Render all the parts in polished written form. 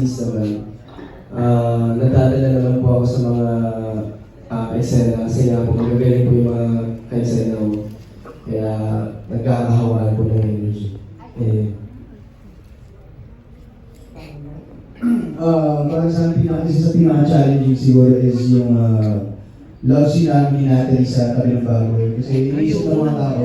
naman, nadadala naman po ako sa mga eksena kasi nga po magagaling po yung mga ka-eksena ko. Kaya nagkakahawaan po ng energy. Parang sa pinaka-challenging siguro is yung love scene namin natin sa tabi ng baboy. Kasi inisip ng mga tao,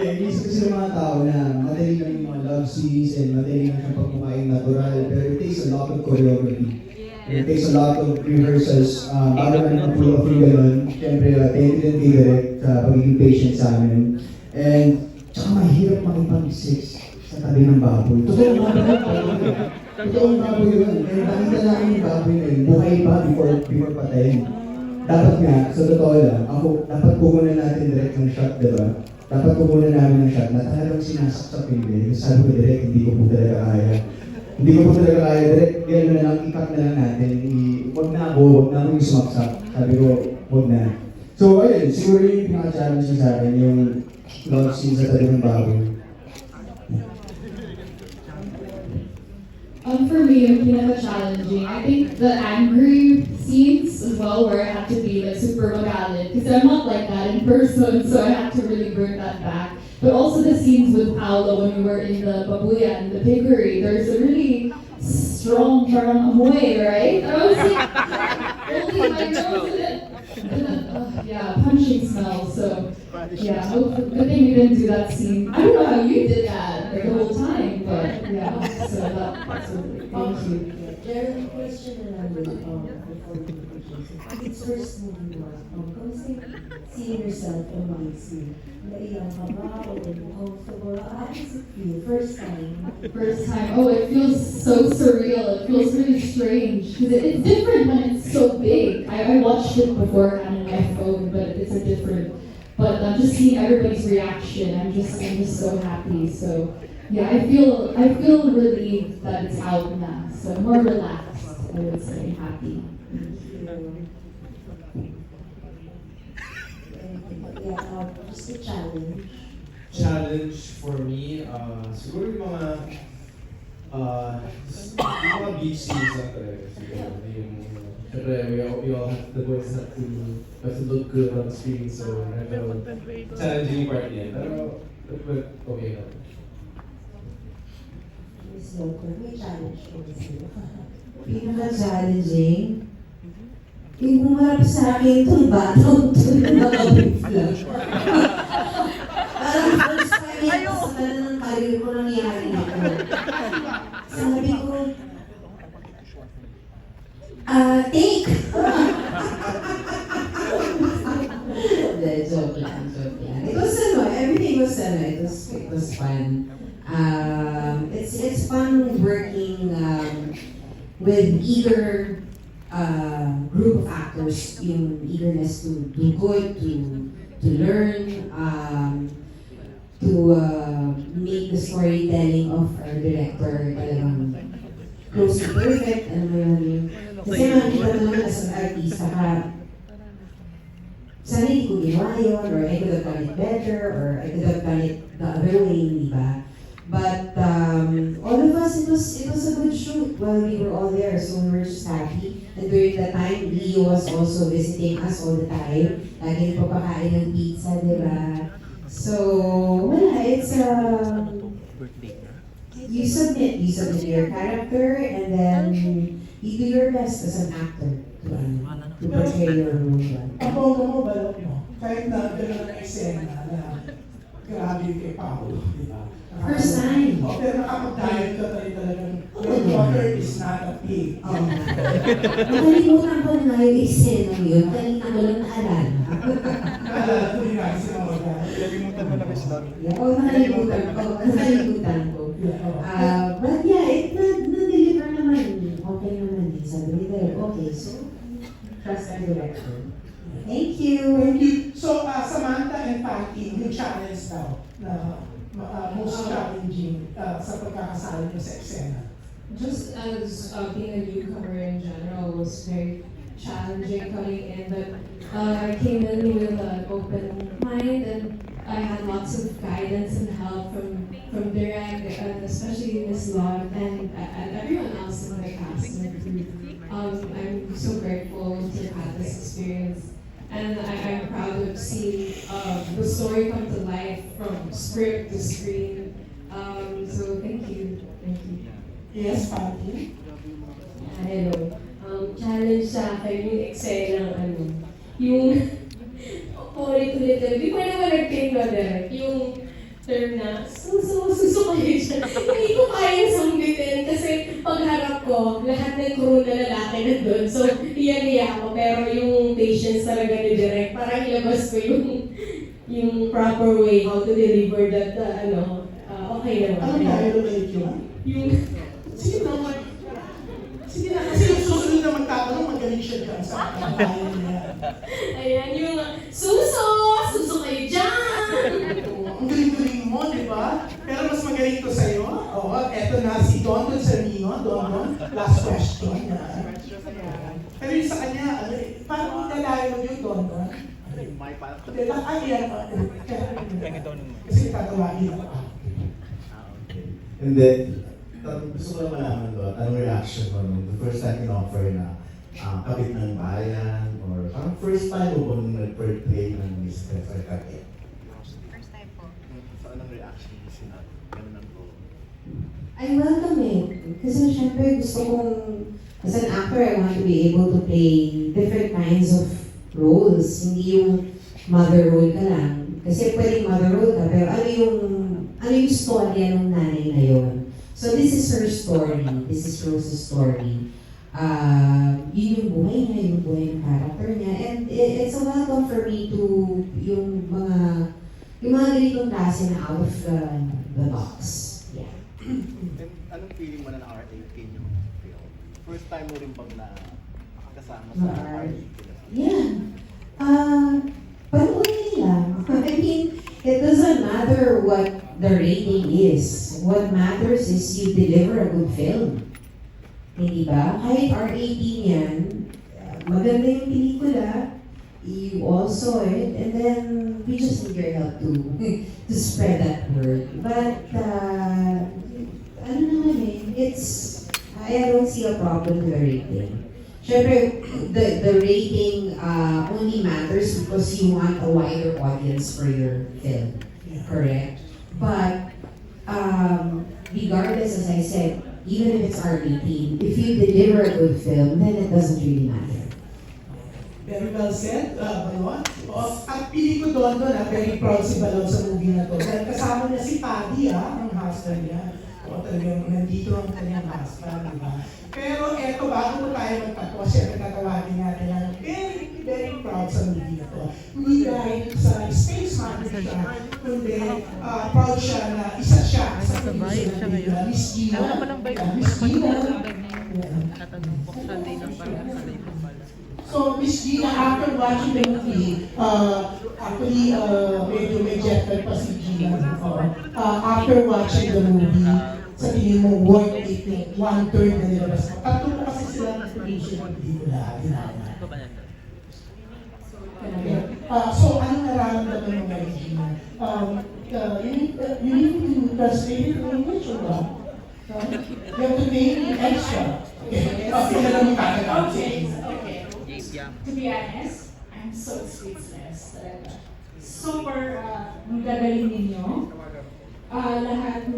inisip kasi ng mga tao na madali lang yung mga love scenes and madali lang yung pagkumain natural. Pero it takes a lot of choreography. It takes a lot of rehearsals. Bago na pull off yung ganun. Siyempre, thank you din kay Direk sa pagiging patient sa amin. And tsaka mahirap makipag-sex sa tabi ng baboy. Totoong baboy yun. Kaya nakita namin yung baboy na yun, buhay pa before patayin. Dapat nga, sa totoo lang, dapat kumunan natin direct ng shot, diba? Dapat kumunan namin ng shot na talagang sinasaksak yung direct. Sabi ko direct, hindi ko po talaga kaya. Hindi ko po talaga kaya direct, gano'n na lang, ikat na lang natin. Huwag na ako yung sumaksak. Sabi ko, huwag na. So, ayun, siguro yung pinaka-challenge sa akin, yung love scene sa tabi ng baboy. For me, yung pinaka-challenging, I think the angry scenes as well, where I had to be like super magalit, because I'm not like that in person, so I had to really bring that back. But also the scenes with Paolo when we were in the babuya and the piggery, there's a really strong parang amoy, right? I was like, only my nose punching smell. So yeah, good thing we didn't do that scene. I don't know how you did that like, the whole time, but yeah, so that's really, thank you. Jeremy, question na lang before we it's first movie mo. Kamusta seeing yourself on my scene? Naiyak ka ba? O comfortable? How does it feel? First time? First time. Oh, it feels so surreal. It feels really strange. Because it's different when it's so big. I watched it before on my phone, but it's a different. But just seeing everybody's reaction, I'm just so happy. So yeah, I feel relieved that it's out now. So more relaxed, I would say, happy. Just a challenge. Challenge for me, siguro yung mga beach scenes lang talaga. Siguro yung, we all have, the boys have to look good on screen, so medyo challenging part yan. Pero, okay lang. Miss Loco, may challenge ko sa'yo. Pinaka-challenging, yung humarap sa akin itong batang ito na nakabigla. Parang first time yan sa gano'n ng career ko nangyari ito. Sabi ko, take! Joke lang. It was everything was it was fun. It's fun working with eager group of actors, yung eagerness to do good, to learn, to make the storytelling of our director talagang close to perfect. Ano mo yun? Kasi makikita mo naman as an artista ka, sana hindi ko ginawa yun, or I could have done it better, or I could have done it the other way, di ba? But all of us, it was a good shoot while we were all there, so we were just happy. And during that time, Leo was also visiting us all the time. Lagi nagpapakain ng pizza, di ba? So, wala, it's you submit your character, and then you do your best as an actor to portray your role. Paboga mo, balot mo. Kahit na gano'n ang eksena na grabe yung kay Paolo, di ba? First time. Pero nakapag-diet ka talagang your daughter is not a pig. Nakalimutan ko na nga yung eksena yun. Kanina ko lang naalala. Naalala ko rin nga si Mama Gana. Oo, nakalimutan ko. But yeah, na-deliver naman. Okay naman din. Sabi ni Derek, okay, so trust our director. Thank you. Thank you. So, Samantha and Patty, yung challenge daw na most challenging sa pagkakasali niyo sa eksena. Just as being a newcomer in general was very challenging coming in, but I came in with an open mind and I had lots of guidance and help from Direk, and especially Miss Lon and everyone else in my cast and crew. I'm so grateful to have had this experience, and I'm proud of seeing the story come to life from script to screen. So thank you. Yes, Patty? Hello. Challenge sa akin yung eksena ng yung ulit-ulit, di ko naman nag-take na direct, yung term na suso kayo dyan. Hindi ko kaya sumbitin kasi pagharap ko, lahat ng crew na lalaki na doon. So, iyan-iya ako. Pero yung patience talaga ni Direk, parang ilabas ko yung proper way how to deliver that, okay naman. Ano tayo ulit yun? Yung, Sige na, sige na, kasi yung susunod na magtatanong, magaling siya dyan sa kaya niya. ayan, yung suso kayo dyan! Ang galing-galing mo, di ba? Pero mas magaling to sa'yo. Oo, eto na si Don Sarmino. Don, last question. Pero yung sa kanya, parang nilalayo mo yung Don. Kasi tatawagin ako. And then, gusto ko lang malaman doon, anong reaction mo nung the first time in-offer na kapit ng bayan, or parang first time mo bang nag-portray ng Miss Steph Kakit? First time po. So, anong reaction mo sila? Ganun ang po. I welcome it. Kasi syempre gusto kong, as an actor, I want to be able to play different kinds of roles. Hindi yung mother role ka lang. Kasi pwedeng mother role ka, pero ano yung storya ng nanay na yun. So this is her story. This is Rose's story. Yun yung buhay niya, yung buhay ng character niya. And it's a welcome for me to yung mga ganitong klase na out of the box. Yeah. And anong feeling mo na R18 yung film? First time mo rin bang nakasama sa R18? Yeah. Panoorin nila. I mean, it doesn't matter what the rating is. What matters is you deliver a good film. Hindi ba? Kahit R18 yan, maganda yung pelikula, you all saw it, and then we just need your help to spread that word. But, ano naman I don't see a problem with the rating. Siyempre, the rating only matters because you want a wider audience for your film, correct? But regardless, as I said, even if it's R18, if you deliver a good film, then it doesn't really matter. Very well said, Balon. At pili ko doon, very proud si Balon sa movie na to. Dahil kasama niya si Paddy, ang husband niya. O talagang nandito ang kanyang husband, di ba? Pero eto, bago mo tayo magtapos, siyempre tatawagin natin ang very proud sa movie na to. Hindi dahil sa space mother siya, kundi proud siya na isa siya sa producer ng movie, Miss Gina. Miss Gina. So, Miss Gina, after watching the movie, actually, medyo may jet lag pa si Gina. After watching the movie, sa tingin mo, worth it, 1/3 na nilabas mo. Tatlo po kasi sila ng producer ng pelikula. So, anong nararamdaman mo ngayon, Gina? You need to translate it to English or what? You have to make it extra. Okay. To be honest, I'm so speechless talaga. Super gagaling ninyo. Lahat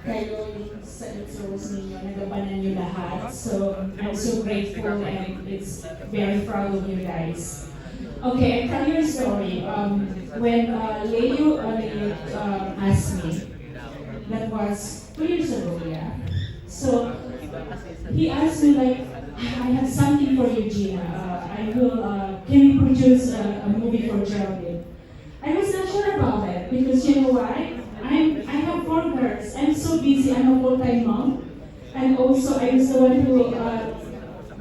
kayo yung sa roles ninyo, nagabanan nyo lahat. So, I'm so grateful and it's very proud of you guys. Okay, I tell you a story. When Leo asked me, that was 2 years ago, yeah. So, he asked me like, I have something for you, Gina. Can we produce a movie for Geraldine? I was not sure about it because you know why? I have 4 girls. I'm so busy. I'm a full-time mom, and also I was the one who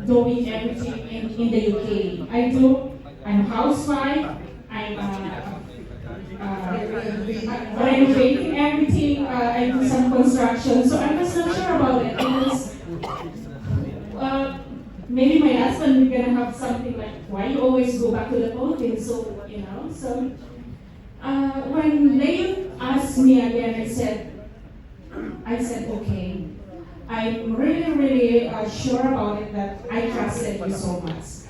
doing everything in the UK. I'm a housewife. I'm renovating everything. I do some construction, so I was not sure about it. Maybe my husband is gonna have something like, why you always go back to the Philippines? So, When Leon asked me again, I said, okay. I'm really sure about it that I trusted you so much.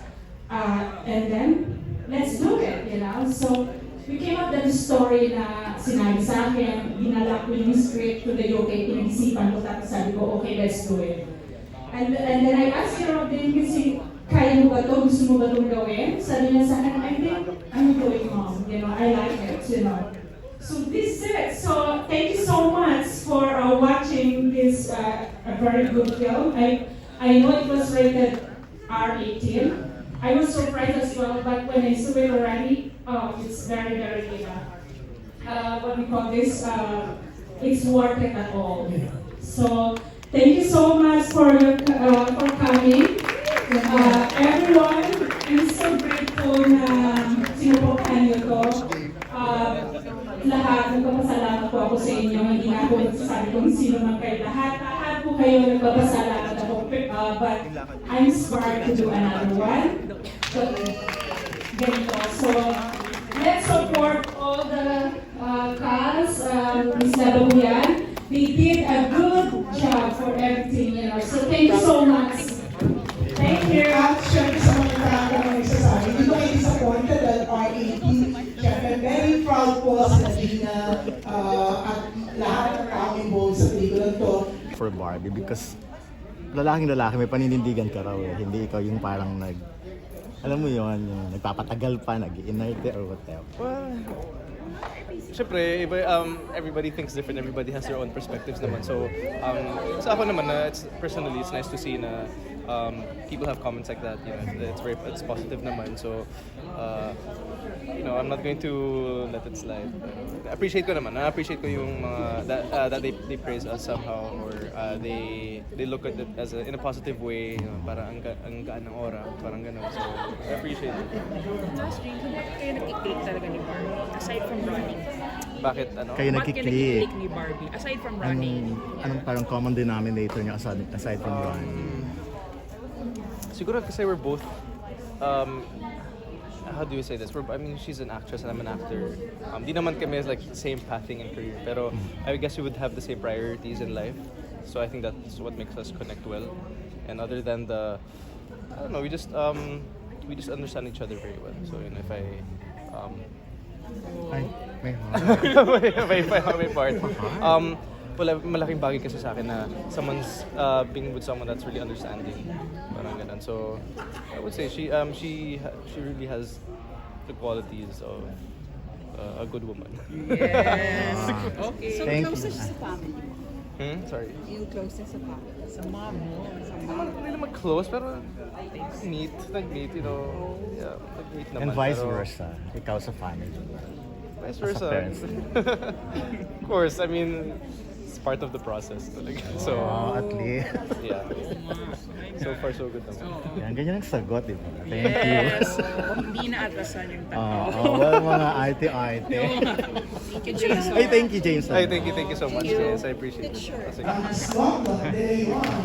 And then, let's do it, you know? So, we came up with the story na sinabi sa akin, dinala ko yung script to the UK, pinag-isipan ko, tapos sabi ko, okay, let's do it. And then I asked Geraldine kasi, kaya mo ba ito? Gusto mo ba itong gawin? Sabi niya sa akin, I think I'm going mom. You know, I like it, you know. So this is it. So thank you so much for watching this a very good film. I know it was rated R18. I was surprised as well, but when I saw it already, it's very what we call this, it's worth it at all. So thank you so much for coming. Everyone, I'm so grateful na sinuportahan niyo to. Lahat, nagpapasalamat po ako sa inyo. Hindi na ako nagsasabi kung sino man kayo. Lahat po kayo nagpapasalamat ako. But I'm inspired to do another one. So, ganito. So, let's support all the cast, Ms. Lababuyan. They did a good job for everything, you know. So, thank you so much. Thank you. At syempre sa mga tao na nagsasabi, hindi ko kayo disappointed dahil R18. Syempre, very proud po sa Gina at lahat ng tao involved sa pelikulang to. For Barbie because lalaking lalaki may paninindigan ka raw eh. Hindi ikaw yung parang alam mo yun, yung nagpapatagal pa, nag-inerte or whatever. Well, syempre, everybody thinks different. Everybody has their own perspectives naman. So, sa ako naman, personally, it's nice to see na people have comments like that. You know, it's positive naman. So, you know, I'm not going to let it slide. Appreciate ko naman. Appreciate ko yung mga that they praise us somehow or they look at it as in a positive way. You know, para ang gaan ng aura, parang ganun. So, I appreciate it. Last dream, kayo nag-click talaga ni Barbie, aside from running. Bakit ano? Kayo Ba't kayo nagkiklik. nag-click ni Barbie, aside from running? Anong parang common denominator niya aside from running? Siguro kasi we're both, how do you say this? I mean, she's an actress and I'm an actor. Di naman kami like same pathing in career, pero I guess we would have the same priorities in life. So I think that's what makes us connect well. And other than I don't know, we just understand each other very well. So you know, if I Ay, may heart. may part. Wala, malaking bagay kasi sa akin na someone's being with someone that's really understanding. Parang ganun. So, I would say she really has the qualities of a good woman. Yes. Okay. So Thank close you. siya sa family. Sorry. Yung close sa family. Sa mom mo. Sa mom. Hindi naman close, pero nag-meet, you know. Yeah, nag-meet naman. And vice pero, versa. Ikaw sa family. Vice As a versa. parent. Of course, I mean, it's part of the process talaga. So, At least. yeah. So far, so good naman. Yan, ganyan ang sagot, di ba? Thank Yes. you. Hindi na atrasan yung Oo, tao. well, mga arte-arte. Thank you, Jason. Ay, thank you, James. Ay, thank you so much. Yes, I appreciate it. Picture. Kasi, Day one.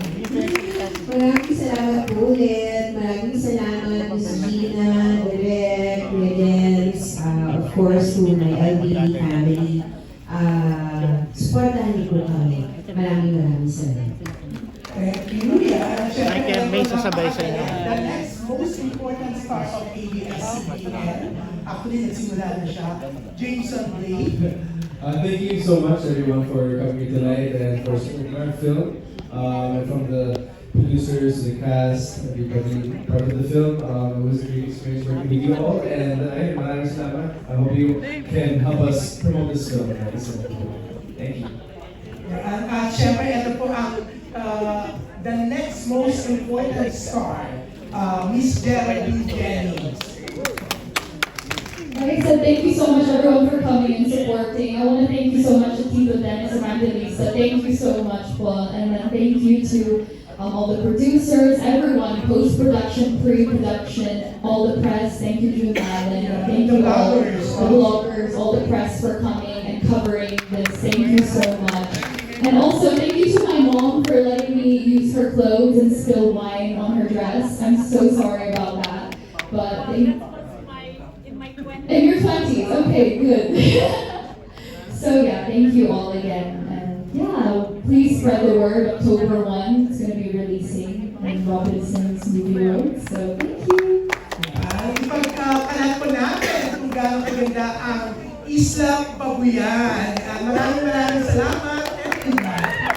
Maraming salamat po ulit. Maraming salamat, Ms. Gina, Direk, Redens, of course, to my LBD family. Supportahan niyo po kami. Maraming salamat. Thank you. Yeah, Ay, kaya may sasabay sa inyo. The next most important star of ABS-CBN, actually nagsimula na siya, Jameson Blake. Thank you so much everyone for coming tonight and for supporting our film. And from the producers, the cast, everybody part of the film. It was a great experience working with you all and maraming salamat. I hope you can help us promote this film. Thank you. At syempre, ito po ang the next most important star, Miss Geraldine Jennings. Like I said, thank you so much everyone for coming and supporting. I want to thank you so much to Tito Dennis and Amanda Lisa. Thank you so much, Paul. And then thank you to all the producers, everyone, post-production, pre-production, all the press. Thank you, June Allen. Thank you all, the bloggers, all the press for coming and covering this. Thank you so much. And also, thank you to my mom for letting me use her clothes and spill wine on her dress. I'm so sorry about that. But in your 20s, apologies. Okay, good. So yeah, thank you all again. And yeah, please spread the word. October 1, it's going to be releasing in Robinson's Movie Road. So thank you. Ipagkalat po natin kung gaano kaganda ang Isla Babuyan. Maraming salamat. Congratulations.